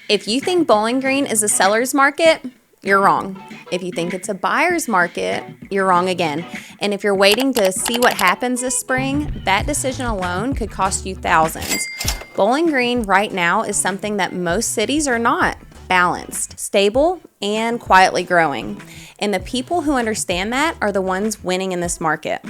If you think Bowling Green is a seller's market, you're wrong. If you think it's a buyer's market, you're wrong again. And if you're waiting to see what happens this spring, that decision alone could cost you thousands. Bowling Green right now is something that most cities are not: balanced, stable, and quietly growing. And the people who understand that are the ones winning in this market.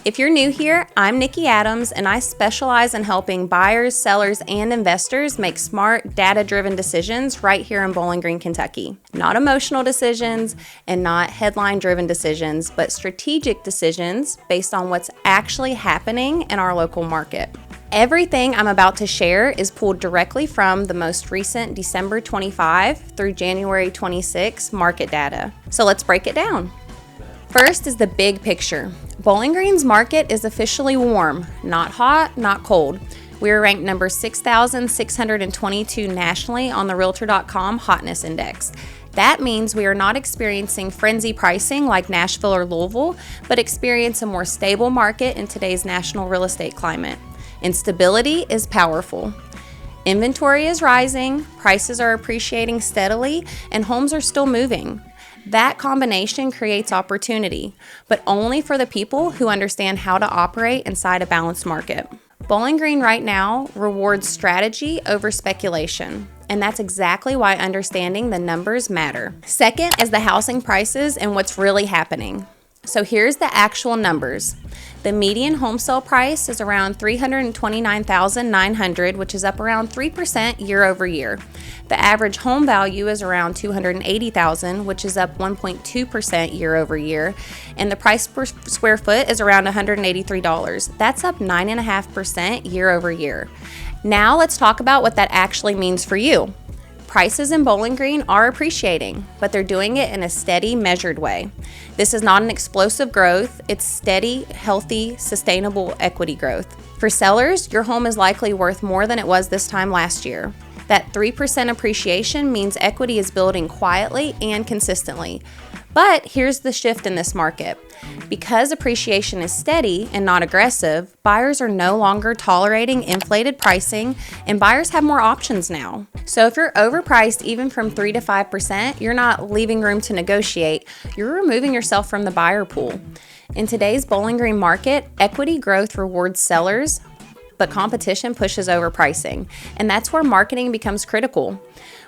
If you're new here, I'm Nikki Adams, and I specialize in helping buyers, sellers, and investors make smart, data-driven decisions right here in Bowling Green, Kentucky. Not emotional decisions and not headline-driven decisions, but strategic decisions based on what's actually happening in our local market. Everything I'm about to share is pulled directly from the most recent December 25 through January 26 market data. So let's break it down. First is the big picture. Bowling Green's market is officially warm, not hot, not cold. We are ranked number 6,622 nationally on the Realtor.com Hotness Index. That means we are not experiencing frenzy pricing like Nashville or Louisville, but experience a more stable market in today's national real estate climate. And stability is powerful. Inventory is rising, prices are appreciating steadily, and homes are still moving. That combination creates opportunity, but only for the people who understand how to operate inside a balanced market. Bowling Green right now rewards strategy over speculation, and that's exactly why understanding the numbers matter. Second is the housing prices and what's really happening. So here's the actual numbers. The median home sale price is around $329,900, which is up around 3% year over year. The average home value is around $280,000, which is up 1.2% year over year. And the price per square foot is around $183. That's up 9.5% year over year. Now let's talk about what that actually means for you. Prices in Bowling Green are appreciating, but they're doing it in a steady, measured way. This is not an explosive growth, it's steady, healthy, sustainable equity growth. For sellers, your home is likely worth more than it was this time last year. That 3% appreciation means equity is building quietly and consistently. But here's the shift in this market. Because appreciation is steady and not aggressive, buyers are no longer tolerating inflated pricing, and buyers have more options now. So if you're overpriced even from 3 to 5%, you're not leaving room to negotiate. You're removing yourself from the buyer pool. In today's Bowling Green market, equity growth rewards sellers, but competition pushes overpricing, and that's where marketing becomes critical.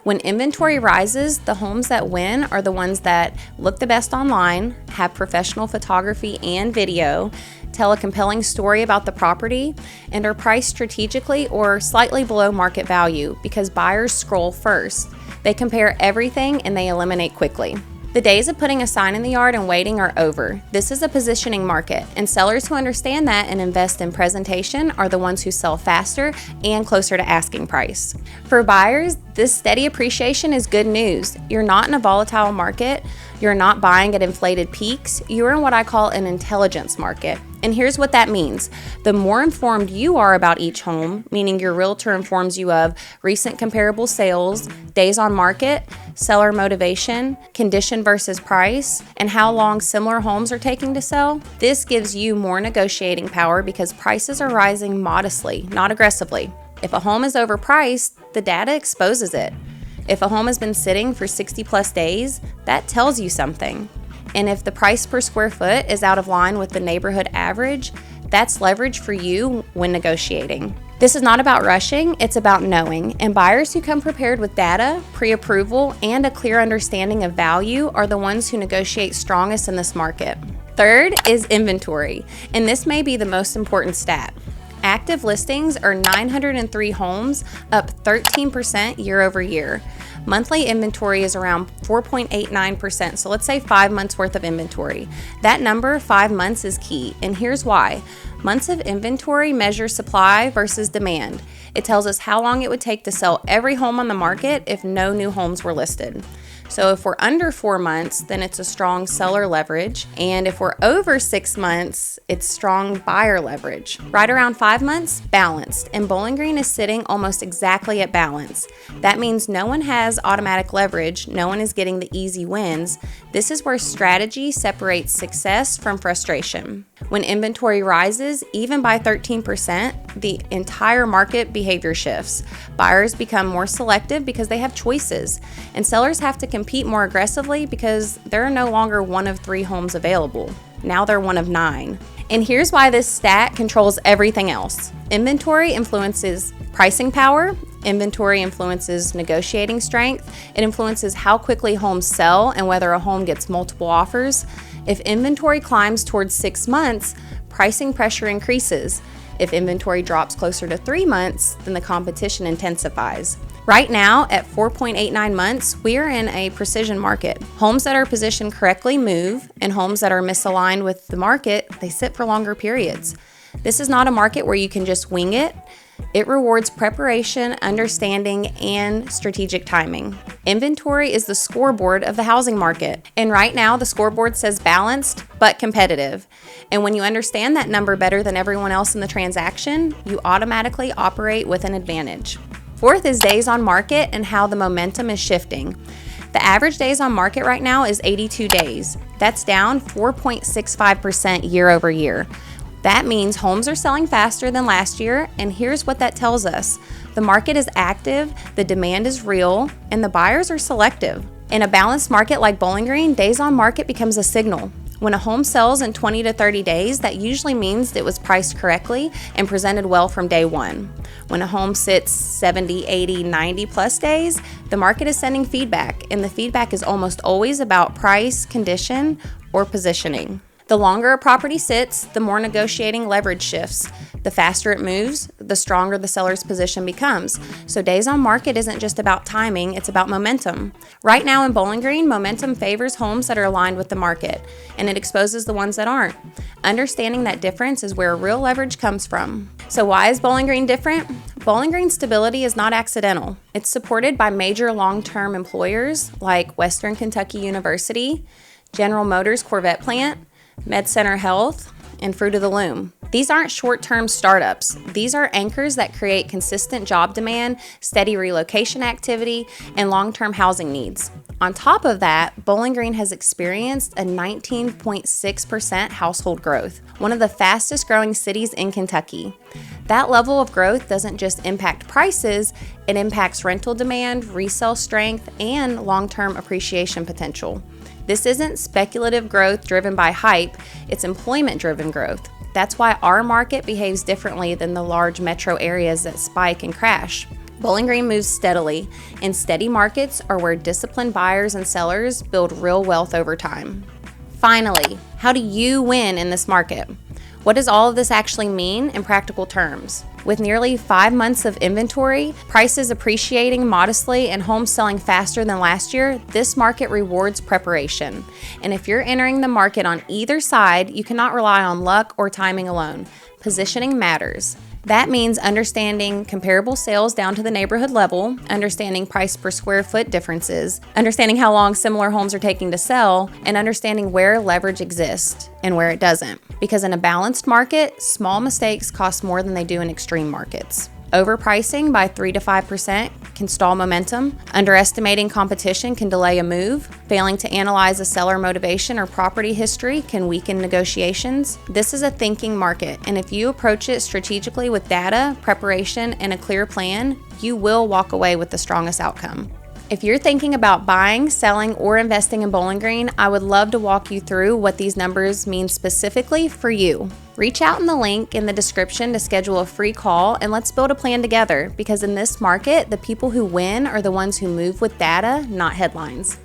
When inventory rises, the homes that win are the ones that look the best online, have professional photography and video, tell a compelling story about the property, and are priced strategically or slightly below market value because buyers scroll first. They compare everything and they eliminate quickly. The days of putting a sign in the yard and waiting are over. This is a positioning market, and sellers who understand that and invest in presentation are the ones who sell faster and closer to asking price. For buyers, this steady appreciation is good news. You're not in a volatile market. You're not buying at inflated peaks. You're in what I call an intelligence market. And here's what that means. The more informed you are about each home, meaning your realtor informs you of recent comparable sales, days on market, seller motivation, condition versus price, and how long similar homes are taking to sell, this gives you more negotiating power because prices are rising modestly, not aggressively. If a home is overpriced, the data exposes it. If a home has been sitting for 60 plus days, that tells you something. And if the price per square foot is out of line with the neighborhood average, that's leverage for you when negotiating. This is not about rushing, it's about knowing. And buyers who come prepared with data, pre-approval, and a clear understanding of value are the ones who negotiate strongest in this market. Third is inventory, and this may be the most important stat. Active listings are 903 homes, up 13% year over year. Monthly inventory is around 4.89%, so let's say 5 months worth of inventory. That number, 5 months, is key, and here's why. Months of inventory measure supply versus demand. It tells us how long it would take to sell every home on the market if no new homes were listed. So if we're under 4 months, then it's a strong seller leverage. And if we're over 6 months, it's strong buyer leverage. Right around 5 months, balanced. And Bowling Green is sitting almost exactly at balance. That means no one has automatic leverage. No one is getting the easy wins. This is where strategy separates success from frustration. When inventory rises, even by 13%, the entire market behavior shifts. Buyers become more selective because they have choices, and sellers have to compete more aggressively because there are no longer 1 of 3 homes available. Now they're 1 of 9. And here's why this stat controls everything else. Inventory influences pricing power. Inventory influences negotiating strength. It influences how quickly homes sell and whether a home gets multiple offers. If inventory climbs towards 6 months, pricing pressure increases. If inventory drops closer to 3 months, then the competition intensifies. Right now, at 4.89 months, we are in a precision market. Homes that are positioned correctly move, and homes that are misaligned with the market, they sit for longer periods. This is not a market where you can just wing it. It rewards preparation, understanding, and strategic timing. Inventory is the scoreboard of the housing market. And right now, the scoreboard says balanced but competitive. And when you understand that number better than everyone else in the transaction, you automatically operate with an advantage. Fourth is days on market and how the momentum is shifting. The average days on market right now is 82 days. That's down 4.65% year over year. That means homes are selling faster than last year, and here's what that tells us. The market is active, the demand is real, and the buyers are selective. In a balanced market like Bowling Green, days on market becomes a signal. When a home sells in 20 to 30 days, that usually means it was priced correctly and presented well from day one. When a home sits 70, 80, 90 plus days, the market is sending feedback, and the feedback is almost always about price, condition, or positioning. The longer a property sits, the more negotiating leverage shifts. The faster it moves, the stronger the seller's position becomes. So days on market isn't just about timing, it's about momentum. Right now in Bowling Green, momentum favors homes that are aligned with the market, and it exposes the ones that aren't. Understanding that difference is where real leverage comes from. So why is Bowling Green different? Bowling Green's stability is not accidental. It's supported by major long-term employers like Western Kentucky University, General Motors Corvette Plant, MedCenter Health, and Fruit of the Loom. These aren't short-term startups. These are anchors that create consistent job demand, steady relocation activity, and long-term housing needs. On top of that, Bowling Green has experienced a 19.6% household growth, one of the fastest growing cities in Kentucky. That level of growth doesn't just impact prices, it impacts rental demand, resale strength, and long-term appreciation potential. This isn't speculative growth driven by hype, it's employment-driven growth. That's why our market behaves differently than the large metro areas that spike and crash. Bowling Green moves steadily, and steady markets are where disciplined buyers and sellers build real wealth over time. Finally, how do you win in this market? What does all of this actually mean in practical terms? With nearly 5 months of inventory, prices appreciating modestly, and homes selling faster than last year, this market rewards preparation. And if you're entering the market on either side, you cannot rely on luck or timing alone. Positioning matters. That means understanding comparable sales down to the neighborhood level, understanding price per square foot differences, understanding how long similar homes are taking to sell, and understanding where leverage exists and where it doesn't. Because in a balanced market, small mistakes cost more than they do in extreme markets. Overpricing by 3 to 5% can stall momentum. Underestimating competition can delay a move. Failing to analyze a seller motivation or property history can weaken negotiations. This is a thinking market, and if you approach it strategically with data, preparation, and a clear plan, you will walk away with the strongest outcome. If you're thinking about buying, selling, or investing in Bowling Green, I would love to walk you through what these numbers mean specifically for you. Reach out in the link in the description to schedule a free call, and let's build a plan together, because in this market, the people who win are the ones who move with data, not headlines.